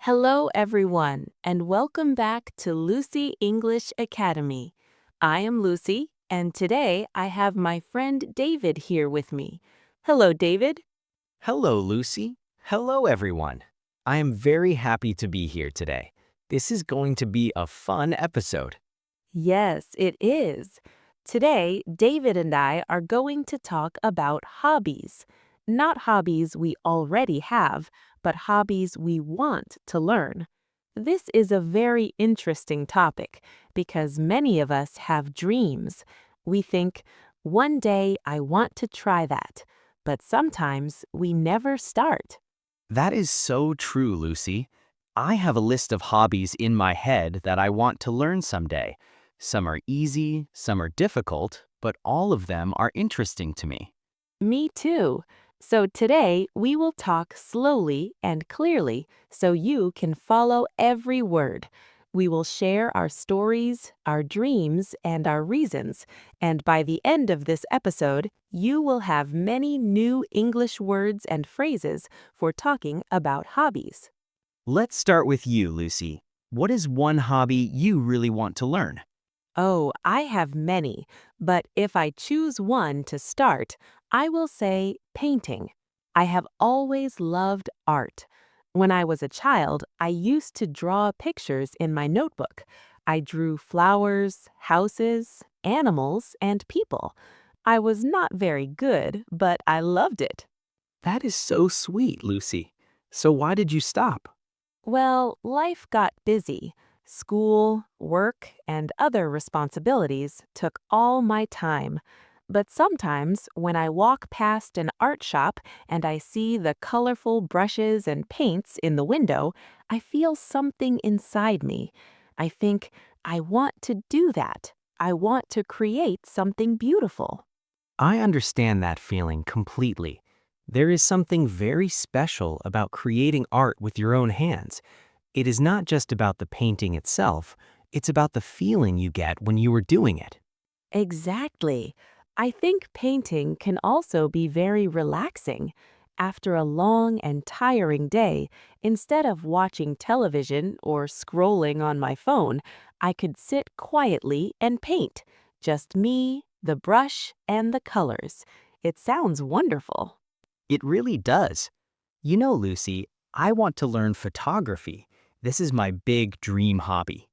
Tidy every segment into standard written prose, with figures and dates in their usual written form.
Hello, everyone, and welcome back to Lucy English Academy. I am Lucy, and today I have my friend David here with me. Hello, David. Hello, Lucy. Hello, everyone. I am very happy to be here today. This is going to be a fun episode. Yes, it is. Today, David and I are going to talk about hobbies. Not hobbies we already have, but hobbies we want to learn. This is a very interesting topic because many of us have dreams. We think, one day I want to try that, but sometimes we never start. That is so true, Lucy. I have a list of hobbies in my head that I want to learn someday. Some are easy, some are difficult, but all of them are interesting to me. Me too. So today we will talk slowly and clearly so you can follow every word. We will share our stories, our dreams, and our reasons. And by the end of this episode, you will have many new English words and phrases for talking about hobbies. Let's start with you, Lucy. What is one hobby you really want to learn? Oh, I have many, but if I choose one to start, I will say painting. I have always loved art. When I was a child, I used to draw pictures in my notebook. I drew flowers, houses, animals, and people. I was not very good, but I loved it. That is so sweet, Lucy. So why did you stop? Well, life got busy. School, work, and other responsibilities took all my time. But sometimes, when I walk past an art shop and I see the colorful brushes and paints in the window, I feel something inside me. I think, I want to do that. I want to create something beautiful. I understand that feeling completely. There is something very special about creating art with your own hands. It is not just about the painting itself, it's about the feeling you get when you are doing it. Exactly. I think painting can also be very relaxing. After a long and tiring day, instead of watching television or scrolling on my phone, I could sit quietly and paint. Just me, the brush, and the colors. It sounds wonderful. It really does. You know, Lucy, I want to learn photography. This is my big dream hobby.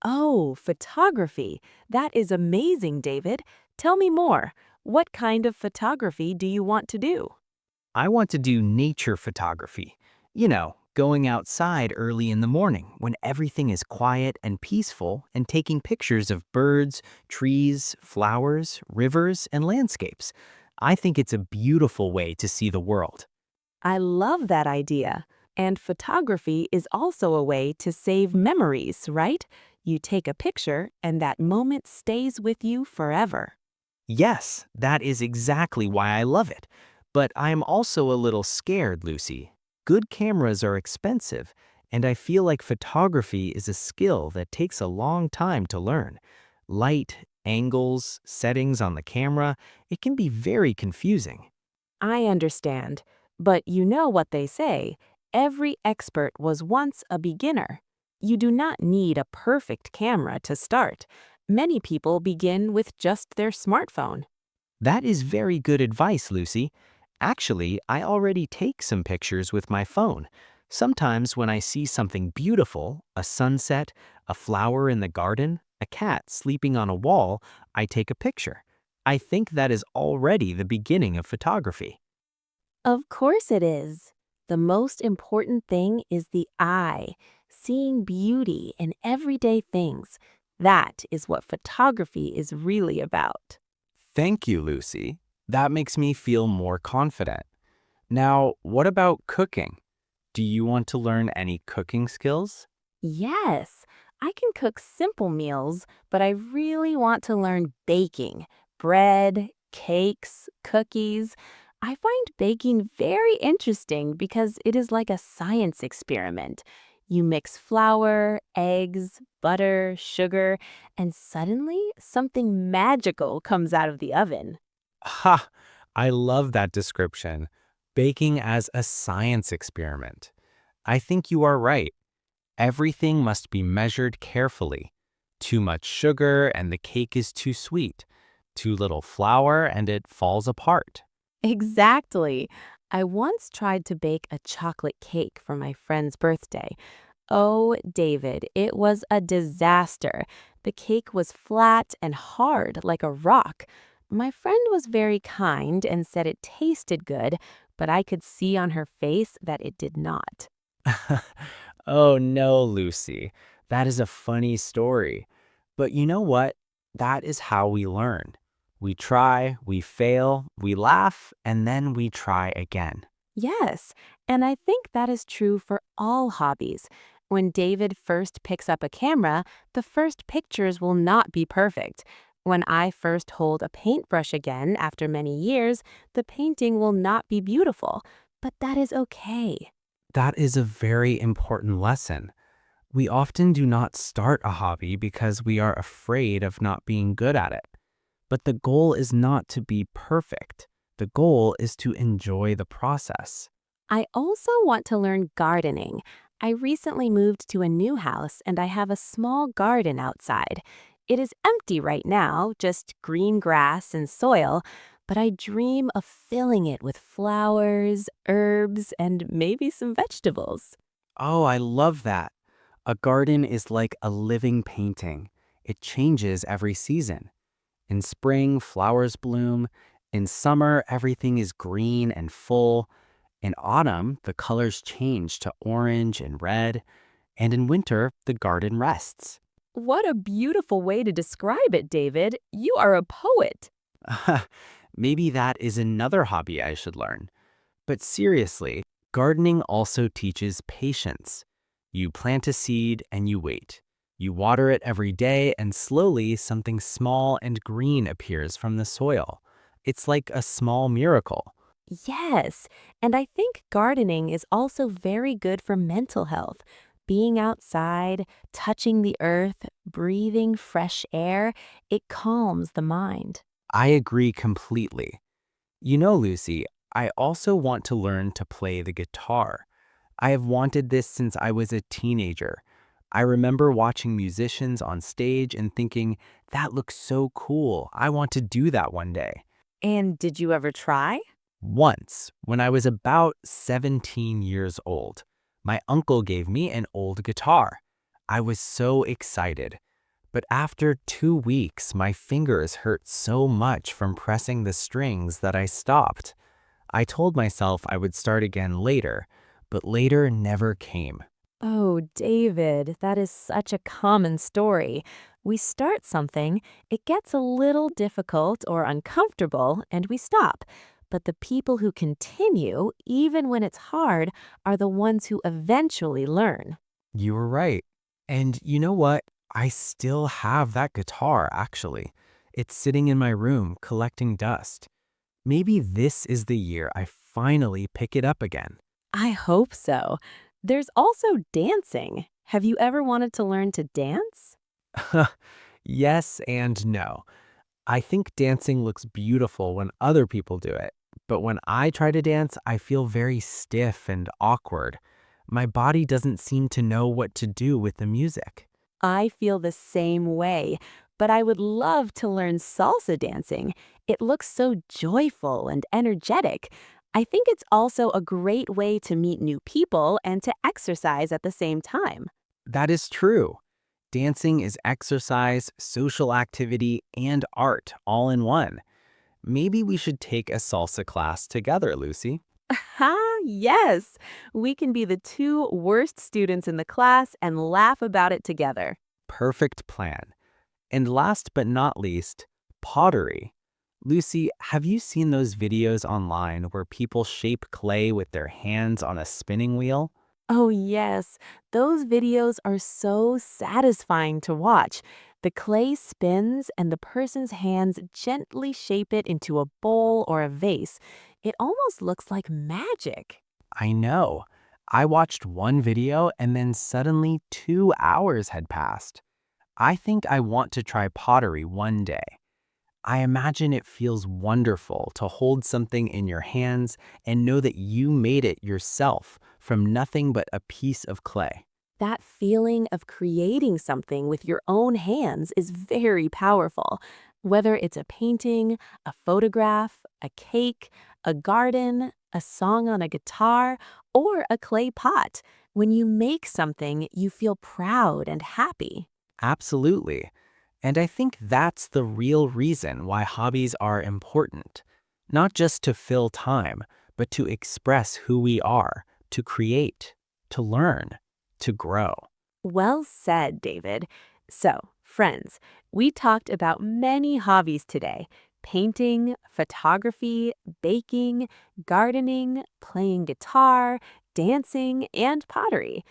Oh, photography. That is amazing, David. Tell me more. What kind of photography do you want to do? I want to do nature photography. You know, going outside early in the morning when everything is quiet and peaceful and taking pictures of birds, trees, flowers, rivers, and landscapes. I think it's a beautiful way to see the world. I love that idea. And photography is also a way to save memories, right? You take a picture and that moment stays with you forever. Yes, that is exactly why I love it. But I am also a little scared, Lucy. Good cameras are expensive, and I feel like photography is a skill that takes a long time to learn. Light, angles, settings on the camera, it can be very confusing. I understand. But you know what they say, every expert was once a beginner. You do not need a perfect camera to start. Many people begin with just their smartphone. That is very good advice, Lucy. Actually, I already take some pictures with my phone. Sometimes when I see something beautiful, a sunset, a flower in the garden, a cat sleeping on a wall, I take a picture. I think that is already the beginning of photography. Of course it is. The most important thing is the eye, seeing beauty in everyday things. That is what photography is really about. Thank you, Lucy. That makes me feel more confident. Now, what about cooking? Do you want to learn any cooking skills? Yes, I can cook simple meals, but I really want to learn baking. Bread, cakes, cookies. I find baking very interesting because it is like a science experiment. You mix flour, eggs, butter, sugar, and suddenly something magical comes out of the oven. Ha! I love that description. Baking as a science experiment. I think you are right. Everything must be measured carefully. Too much sugar and the cake is too sweet. Too little flour and it falls apart. Exactly. I once tried to bake a chocolate cake for my friend's birthday. Oh, David, it was a disaster. The cake was flat and hard like a rock. My friend was very kind and said it tasted good, but I could see on her face that it did not. Oh no, Lucy. That is a funny story. But you know what? That is how we learn. We try, we fail, we laugh, and then we try again. Yes, and I think that is true for all hobbies. When David first picks up a camera, the first pictures will not be perfect. When I first hold a paintbrush again after many years, the painting will not be beautiful, but that is okay. That is a very important lesson. We often do not start a hobby because we are afraid of not being good at it. But the goal is not to be perfect. The goal is to enjoy the process. I also want to learn gardening. I recently moved to a new house and I have a small garden outside. It is empty right now, just green grass and soil, but I dream of filling it with flowers, herbs, and maybe some vegetables. Oh, I love that. A garden is like a living painting. It changes every season. In spring, flowers bloom. In summer, everything is green and full. In autumn, the colors change to orange and red. And in winter, the garden rests. What a beautiful way to describe it, David. You are a poet. Maybe that is another hobby I should learn. But seriously, gardening also teaches patience. You plant a seed and you wait. You water it every day, and slowly something small and green appears from the soil. It's like a small miracle. Yes, and I think gardening is also very good for mental health. Being outside, touching the earth, breathing fresh air, it calms the mind. I agree completely. You know, Lucy, I also want to learn to play the guitar. I have wanted this since I was a teenager. I remember watching musicians on stage and thinking, that looks so cool. I want to do that one day. And did you ever try? Once, when I was about 17 years old, my uncle gave me an old guitar. I was so excited. But after 2 weeks, my fingers hurt so much from pressing the strings that I stopped. I told myself I would start again later, but later never came. Oh, David, that is such a common story. We start something, it gets a little difficult or uncomfortable, and we stop. But the people who continue, even when it's hard, are the ones who eventually learn. You were right. And you know what? I still have that guitar, actually. It's sitting in my room collecting dust. Maybe this is the year I finally pick it up again. I hope so. There's also dancing. Have you ever wanted to learn to dance? Yes and no. I think dancing looks beautiful when other people do it, but when I try to dance, I feel very stiff and awkward. My body doesn't seem to know what to do with the music. I feel the same way, but I would love to learn salsa dancing. It looks so joyful and energetic. I think it's also a great way to meet new people and to exercise at the same time. That is true. Dancing is exercise, social activity, and art all in one. Maybe we should take a salsa class together, Lucy. Ha, yes! We can be the two worst students in the class and laugh about it together. Perfect plan. And last but not least, pottery. Lucy, have you seen those videos online where people shape clay with their hands on a spinning wheel? Oh, yes. Those videos are so satisfying to watch. The clay spins and the person's hands gently shape it into a bowl or a vase. It almost looks like magic. I know. I watched one video and then suddenly 2 hours had passed. I think I want to try pottery one day. I imagine it feels wonderful to hold something in your hands and know that you made it yourself from nothing but a piece of clay. That feeling of creating something with your own hands is very powerful. Whether it's a painting, a photograph, a cake, a garden, a song on a guitar, or a clay pot, when you make something, you feel proud and happy. Absolutely. And I think that's the real reason why hobbies are important. Not just to fill time, but to express who we are, to create, to learn, to grow. Well said, David. So, friends, we talked about many hobbies today: painting, photography, baking, gardening, playing guitar, dancing, and pottery.